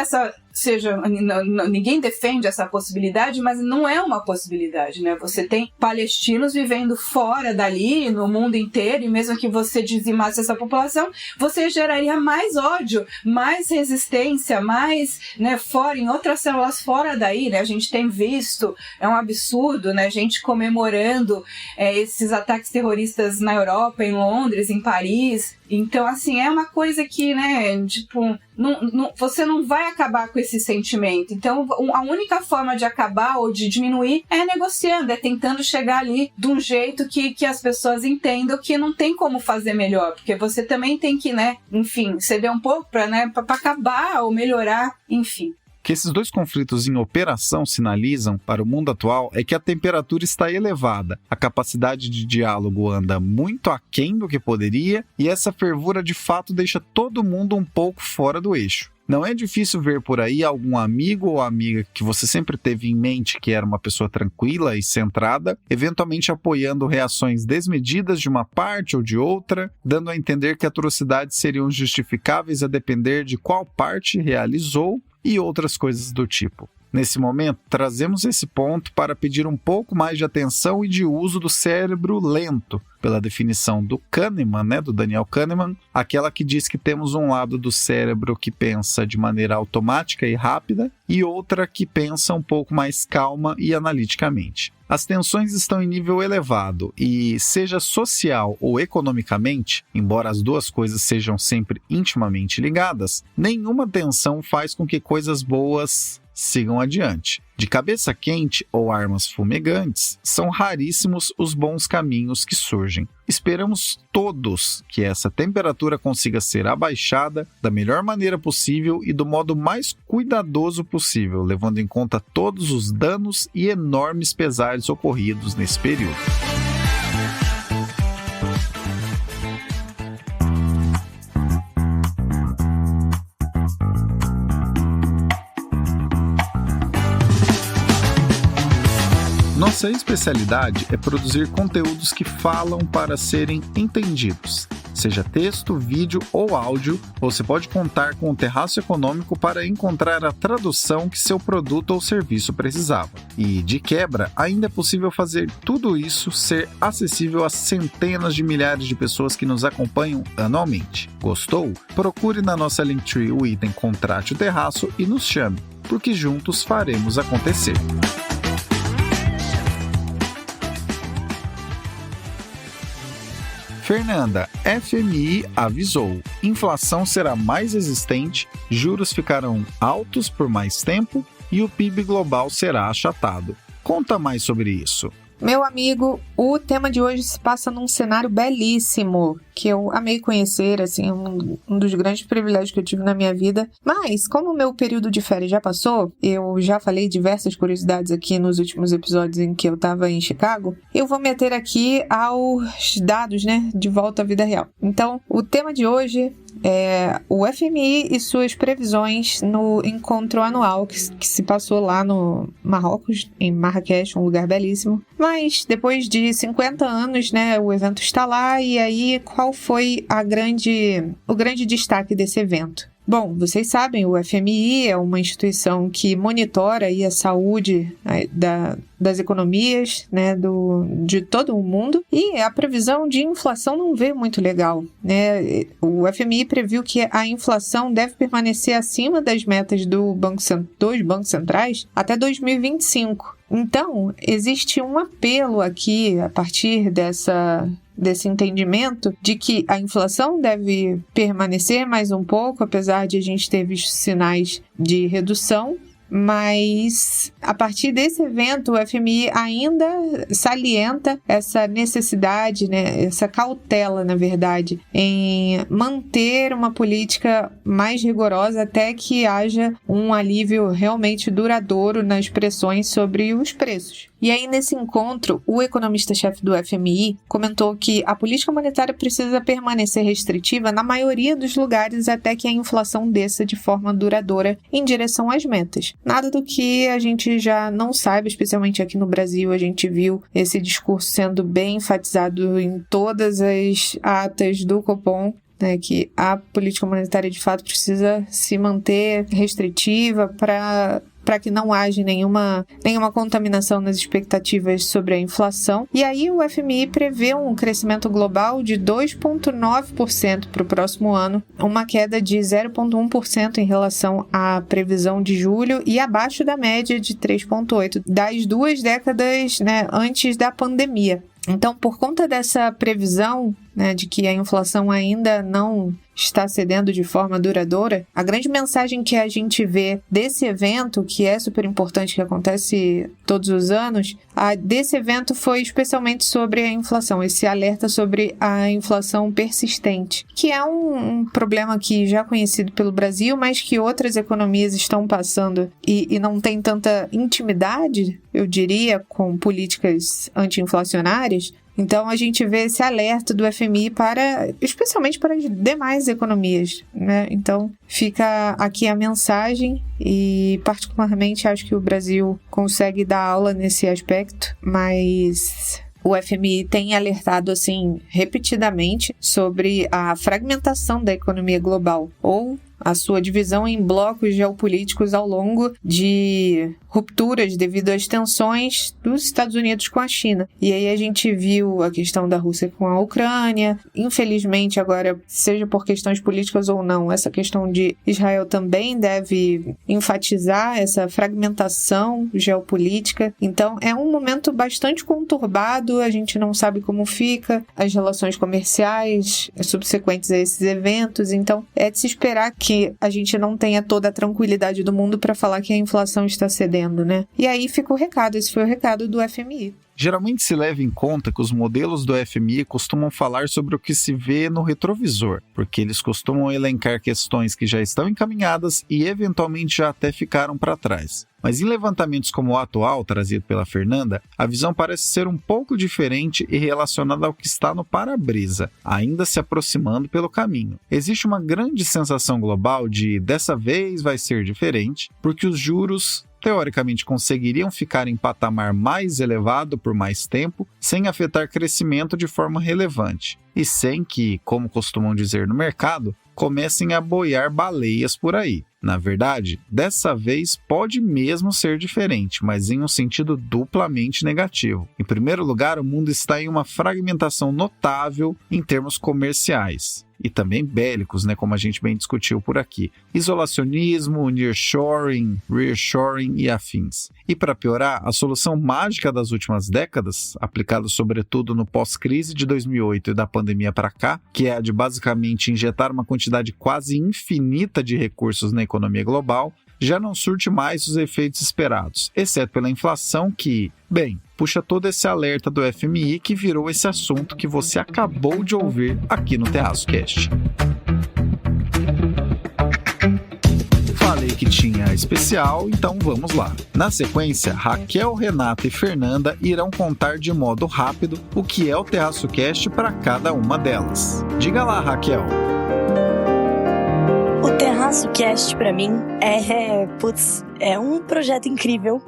ninguém defende essa possibilidade, mas não é uma possibilidade, né? Você tem palestinos vivendo fora dali, no mundo inteiro, e mesmo que você dizimasse essa população, você geraria mais ódio, mais resistência, mais, né, em outras células fora daí, né? A gente tem visto, é um absurdo, né? Gente comemorando esses ataques terroristas na Europa, em Londres, em Paris. Então, assim, é uma coisa que, né, tipo, você não vai acabar com esse sentimento. Então, a única forma de acabar ou de diminuir é negociando, é tentando chegar ali de um jeito que as pessoas entendam que não tem como fazer melhor, porque você também tem que, né, enfim, ceder um pouco para acabar ou melhorar, enfim. O que esses dois conflitos em operação sinalizam para o mundo atual é que a temperatura está elevada, a capacidade de diálogo anda muito aquém do que poderia e essa fervura de fato deixa todo mundo um pouco fora do eixo. Não é difícil ver por aí algum amigo ou amiga que você sempre teve em mente que era uma pessoa tranquila e centrada, eventualmente apoiando reações desmedidas de uma parte ou de outra, dando a entender que atrocidades seriam justificáveis a depender de qual parte realizou e outras coisas do tipo. Nesse momento, trazemos esse ponto para pedir um pouco mais de atenção e de uso do cérebro lento, pela definição do Kahneman, do Daniel Kahneman, aquela que diz que temos um lado do cérebro que pensa de maneira automática e rápida e outra que pensa um pouco mais calma e analiticamente. As tensões estão em nível elevado e, seja social ou economicamente, embora as duas coisas sejam sempre intimamente ligadas, nenhuma tensão faz com que coisas boas sigam adiante. De cabeça quente ou armas fumegantes, são raríssimos os bons caminhos que surgem. Esperamos todos que essa temperatura consiga ser abaixada da melhor maneira possível e do modo mais cuidadoso possível, levando em conta todos os danos e enormes pesares ocorridos nesse período. Nossa especialidade é produzir conteúdos que falam para serem entendidos. Seja texto, vídeo ou áudio, você pode contar com o Terraço Econômico para encontrar a tradução que seu produto ou serviço precisava. E, de quebra, ainda é possível fazer tudo isso ser acessível a centenas de milhares de pessoas que nos acompanham anualmente. Gostou? Procure na nossa Linktree o item Contrate o Terraço e nos chame, porque juntos faremos acontecer. Fernanda, FMI avisou, inflação será mais resistente, juros ficarão altos por mais tempo e o PIB global será achatado. Conta mais sobre isso. Meu amigo, o tema de hoje se passa num cenário belíssimo, que eu amei conhecer, assim, um dos grandes privilégios que eu tive na minha vida. Mas, como o meu período de férias já passou, eu já falei diversas curiosidades aqui nos últimos episódios em que eu estava em Chicago, eu vou meter aqui aos dados, né, de volta à vida real. Então, o tema de hoje é o FMI e suas previsões no encontro anual que se passou lá no Marrocos, em Marrakech, um lugar belíssimo. Mas depois de 50 anos, né, o evento está lá, e aí qual foi o grande destaque desse evento? Bom, vocês sabem, o FMI é uma instituição que monitora aí a saúde das economias, né, de todo o mundo, e a previsão de inflação não veio muito legal, né? O FMI previu que a inflação deve permanecer acima das metas dos bancos centrais até 2025. Então, existe um apelo aqui, a partir desse entendimento de que a inflação deve permanecer mais um pouco, apesar de a gente ter visto sinais de redução. Mas, a partir desse evento, o FMI ainda salienta essa necessidade, né, essa cautela, na verdade, em manter uma política mais rigorosa até que haja um alívio realmente duradouro nas pressões sobre os preços. E aí, nesse encontro, o economista-chefe do FMI comentou que a política monetária precisa permanecer restritiva na maioria dos lugares até que a inflação desça de forma duradoura em direção às metas. Nada do que a gente já não saiba, especialmente aqui no Brasil, a gente viu esse discurso sendo bem enfatizado em todas as atas do Copom, né, que a política monetária de fato precisa se manter restritiva para que não haja nenhuma contaminação nas expectativas sobre a inflação. E aí o FMI prevê um crescimento global de 2,9% para o próximo ano, uma queda de 0,1% em relação à previsão de julho e abaixo da média de 3,8% das 2 décadas, né, antes da pandemia. Então, por conta dessa previsão, né, de que a inflação ainda não está cedendo de forma duradoura, a grande mensagem que a gente vê desse evento, que é super importante, que acontece todos os anos, desse evento foi especialmente sobre a inflação, esse alerta sobre a inflação persistente, que é um problema que já conhecido pelo Brasil, mas que outras economias estão passando e não tem tanta intimidade, eu diria, com políticas anti-inflacionárias. Então, a gente vê esse alerta do FMI especialmente para as demais economias, né? Então, fica aqui a mensagem e, particularmente, acho que o Brasil consegue dar aula nesse aspecto, mas o FMI tem alertado, assim, repetidamente sobre a fragmentação da economia global, ou a sua divisão em blocos geopolíticos ao longo de rupturas devido às tensões dos Estados Unidos com a China. E aí a gente viu a questão da Rússia com a Ucrânia. Infelizmente, agora, seja por questões políticas ou não, essa questão de Israel também deve enfatizar essa fragmentação geopolítica. Então, é um momento bastante conturbado, a gente não sabe como fica, as relações comerciais subsequentes a esses eventos. Então, é de se esperar que a gente não tenha toda a tranquilidade do mundo para falar que a inflação está cedendo, né? E aí fica o recado, esse foi o recado do FMI. Geralmente se leva em conta que os modelos do FMI costumam falar sobre o que se vê no retrovisor, porque eles costumam elencar questões que já estão encaminhadas e eventualmente já até ficaram para trás. Mas em levantamentos como o atual, trazido pela Fernanda, a visão parece ser um pouco diferente e relacionada ao que está no para-brisa, ainda se aproximando pelo caminho. Existe uma grande sensação global de dessa vez vai ser diferente, porque os juros teoricamente conseguiriam ficar em patamar mais elevado por mais tempo, sem afetar crescimento de forma relevante, e sem que, como costumam dizer no mercado, comecem a boiar baleias por aí. Na verdade, dessa vez pode mesmo ser diferente, mas em um sentido duplamente negativo. Em primeiro lugar, o mundo está em uma fragmentação notável em termos comerciais. E também bélicos, como a gente bem discutiu por aqui. Isolacionismo, nearshoring, reshoring e afins. E para piorar, a solução mágica das últimas décadas, aplicada sobretudo no pós-crise de 2008 e da pandemia para cá, que é a de basicamente injetar uma quantidade quase infinita de recursos na economia global, já não surte mais os efeitos esperados, exceto pela inflação que, bem, puxa todo esse alerta do FMI que virou esse assunto que você acabou de ouvir aqui no Terraço Cast. Falei que tinha especial, então vamos lá. Na sequência, Raquel, Renata e Fernanda irão contar de modo rápido o que é o Terraço Cast para cada uma delas. Diga lá, Raquel. O Terraço Cast, pra mim, é um projeto incrível,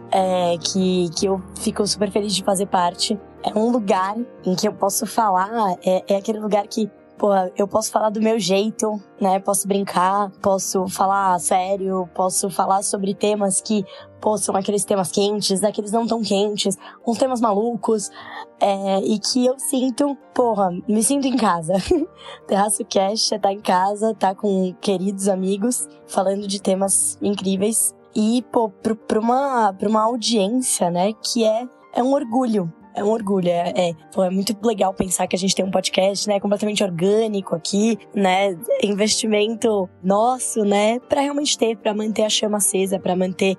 que eu fico super feliz de fazer parte. É um lugar em que eu posso falar, é aquele lugar que, eu posso falar do meu jeito, né? Posso brincar, posso falar sério, posso falar sobre temas que, são aqueles temas quentes, aqueles não tão quentes, uns temas malucos, e que eu sinto, me sinto em casa. Terraço Cast tá em casa, tá com queridos amigos, falando de temas incríveis. E, pra uma audiência, né, que é um orgulho. É um orgulho, é muito legal pensar que a gente tem um podcast, né, completamente orgânico aqui, né, investimento nosso, né, pra realmente pra manter a chama acesa, pra manter,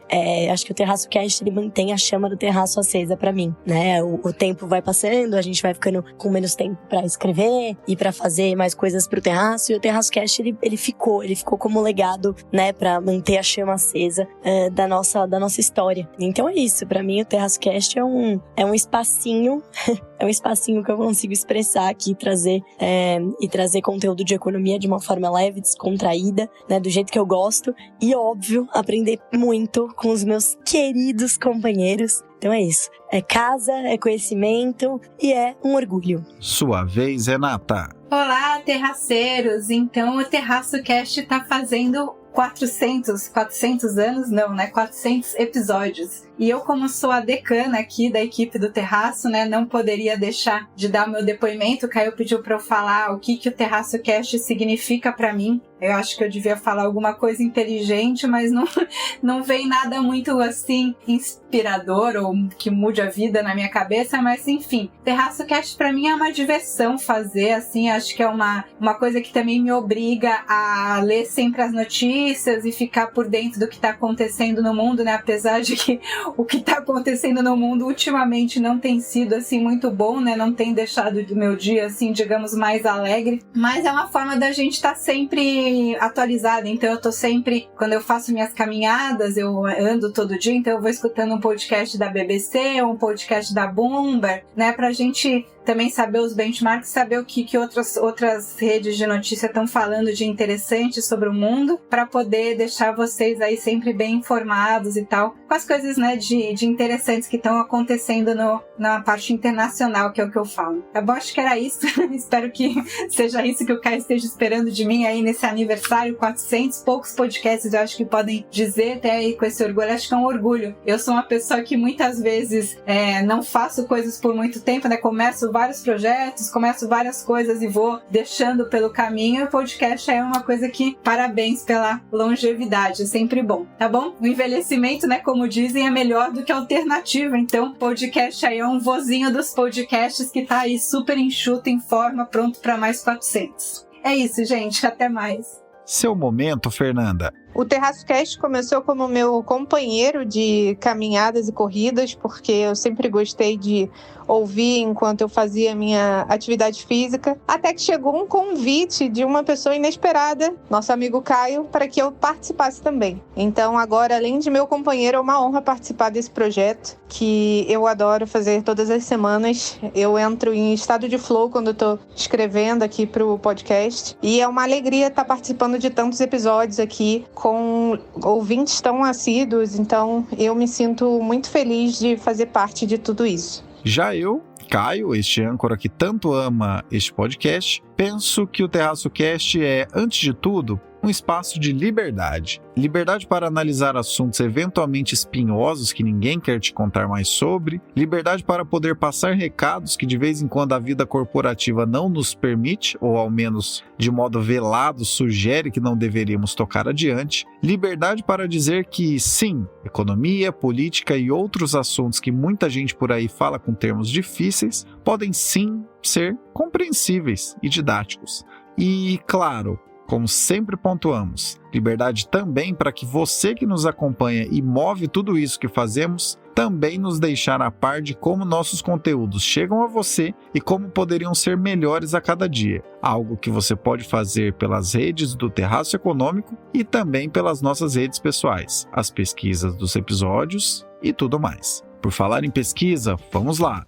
acho que o Terraço Cast, ele mantém a chama do terraço acesa pra mim, né, o tempo vai passando, a gente vai ficando com menos tempo pra escrever e pra fazer mais coisas pro terraço, e o Terraço Cast, ele ficou como legado, né, pra manter a chama acesa da nossa história. Então é isso, pra mim o Terraço Cast é um espacinho é um espacinho que eu consigo expressar aqui, trazer conteúdo de economia de uma forma leve, descontraída, né, do jeito que eu gosto, e óbvio, aprender muito com os meus queridos companheiros. Então é isso, é casa, é conhecimento e é um orgulho. Sua vez, Renata. Olá, terraceiros! Então o Terraço Cast tá fazendo 400 anos, não, né? 400 episódios. E eu, como sou a decana aqui da equipe do Terraço, né, não poderia deixar de dar o meu depoimento. O Caio pediu para eu falar o que o Terraço Cast significa para mim. Eu acho que eu devia falar alguma coisa inteligente, mas não vem nada muito, assim, inspirador ou que mude a vida na minha cabeça. Mas, enfim, Terraço Cast para mim é uma diversão fazer, assim. Acho que é uma coisa que também me obriga a ler sempre as notícias e ficar por dentro do que está acontecendo no mundo, né? Apesar de que o que está acontecendo no mundo ultimamente não tem sido, assim, muito bom, né? Não tem deixado o meu dia, assim, digamos, mais alegre. Mas é uma forma da gente estar sempre atualizada. Então eu tô sempre, quando eu faço minhas caminhadas, eu ando todo dia, então eu vou escutando um podcast da BBC, um podcast da Bloomberg, né? Pra gente também saber os benchmarks, saber o que outras redes de notícia estão falando de interessante sobre o mundo, para poder deixar vocês aí sempre bem informados e tal, com as coisas, né, de interessantes que estão acontecendo na parte internacional, que é o que eu falo. Tá bom? Acho que era isso. Espero que seja isso que o Caio esteja esperando de mim aí nesse aniversário, 400, poucos podcasts eu acho que podem dizer, até aí com esse orgulho, acho que é um orgulho. Eu sou uma pessoa que muitas vezes não faço coisas por muito tempo, né, começo vários projetos, começo várias coisas e vou deixando pelo caminho. O podcast é uma coisa que, parabéns pela longevidade, é sempre bom, tá bom? O envelhecimento, né, como dizem, é melhor do que a alternativa, então podcast aí é um vozinho dos podcasts que tá aí super enxuto, em forma, pronto para mais 400. É isso, gente, até mais. Seu momento, Fernanda. O Terraço Cast começou como meu companheiro de caminhadas e corridas, porque eu sempre gostei de ouvir enquanto eu fazia minha atividade física, até que chegou um convite de uma pessoa inesperada, nosso amigo Caio, para que eu participasse também. Então agora, além de meu companheiro, é uma honra participar desse projeto, que eu adoro fazer todas as semanas. Eu entro em estado de flow quando eu tô escrevendo aqui pro podcast, e é uma alegria estar participando de tantos episódios aqui com ouvintes tão assíduos, então eu me sinto muito feliz de fazer parte de tudo isso. Já eu, Caio, este âncora que tanto ama este podcast, penso que o Terraço Cast é, antes de tudo, um espaço de liberdade. Liberdade para analisar assuntos eventualmente espinhosos que ninguém quer te contar mais sobre. Liberdade para poder passar recados que de vez em quando a vida corporativa não nos permite, ou ao menos de modo velado sugere que não deveríamos tocar adiante. Liberdade para dizer que sim, economia, política e outros assuntos que muita gente por aí fala com termos difíceis podem sim ser compreensíveis e didáticos. E, claro, como sempre pontuamos, liberdade também para que você que nos acompanha e move tudo isso que fazemos, também nos deixar a par de como nossos conteúdos chegam a você e como poderiam ser melhores a cada dia. Algo que você pode fazer pelas redes do Terraço Econômico e também pelas nossas redes pessoais, as pesquisas dos episódios e tudo mais. Por falar em pesquisa, vamos lá!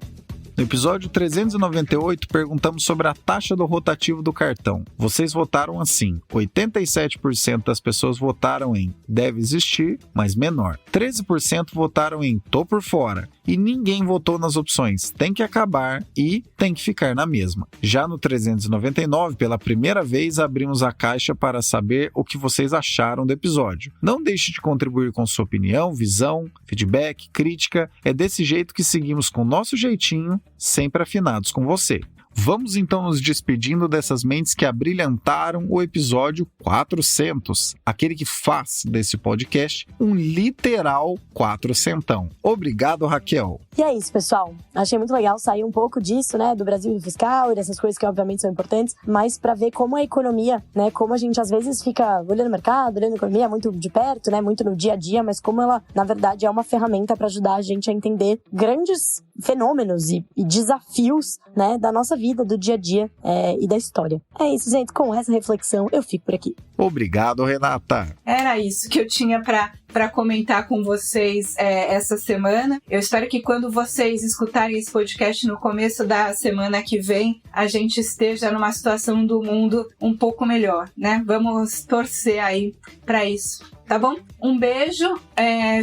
No episódio 398, perguntamos sobre a taxa do rotativo do cartão. Vocês votaram assim: 87% das pessoas votaram em deve existir, mas menor. 13% votaram em tô por fora. E ninguém votou nas opções tem que acabar e tem que ficar na mesma. Já no 399, pela primeira vez, abrimos a caixa para saber o que vocês acharam do episódio. Não deixe de contribuir com sua opinião, visão, feedback, crítica. É desse jeito que seguimos com o nosso jeitinho, sempre afinados com você. Vamos então nos despedindo dessas mentes que abrilhantaram o episódio 400, aquele que faz desse podcast um literal 400. Obrigado, Raquel. E é isso, pessoal. Achei muito legal sair um pouco disso, né, do Brasil fiscal e dessas coisas que obviamente são importantes, mas para ver como a economia, né, como a gente às vezes fica olhando o mercado, olhando a economia muito de perto, né, muito no dia a dia, mas como ela, na verdade, é uma ferramenta para ajudar a gente a entender grandes fenômenos e desafios, né, da nossa vida, do dia a dia e da história. É isso, gente. Com essa reflexão, eu fico por aqui. Obrigado, Renata. Era isso que eu tinha para comentar com vocês essa semana. Eu espero que quando vocês escutarem esse podcast no começo da semana que vem, a gente esteja numa situação do mundo um pouco melhor, né? Vamos torcer aí para isso. Tá bom? Um beijo,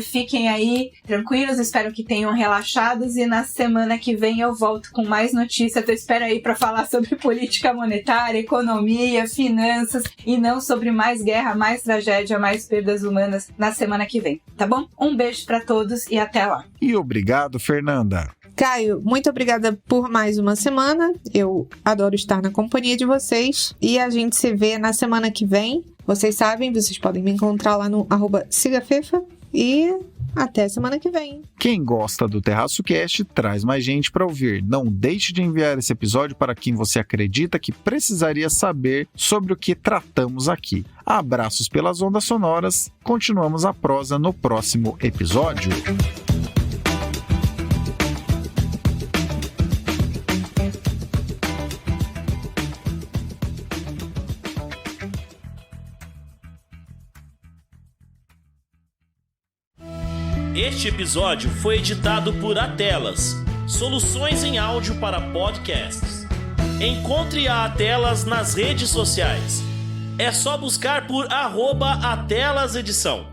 fiquem aí tranquilos, espero que tenham relaxados e na semana que vem eu volto com mais notícias. Eu espero aí para falar sobre política monetária, economia, finanças e não sobre mais guerra, mais tragédia, mais perdas humanas na semana que vem, tá bom? Um beijo para todos e até lá. E obrigado, Fernanda. Caio, muito obrigada por mais uma semana. Eu adoro estar na companhia de vocês e a gente se vê na semana que vem. Vocês sabem, vocês podem me encontrar lá no @sigafefa e até semana que vem. Quem gosta do Terraço Cast, traz mais gente para ouvir. Não deixe de enviar esse episódio para quem você acredita que precisaria saber sobre o que tratamos aqui. Abraços pelas ondas sonoras. Continuamos a prosa no próximo episódio. Este episódio foi editado por Atelas, soluções em áudio para podcasts. Encontre a Atelas nas redes sociais. É só buscar por @AtelasEdição.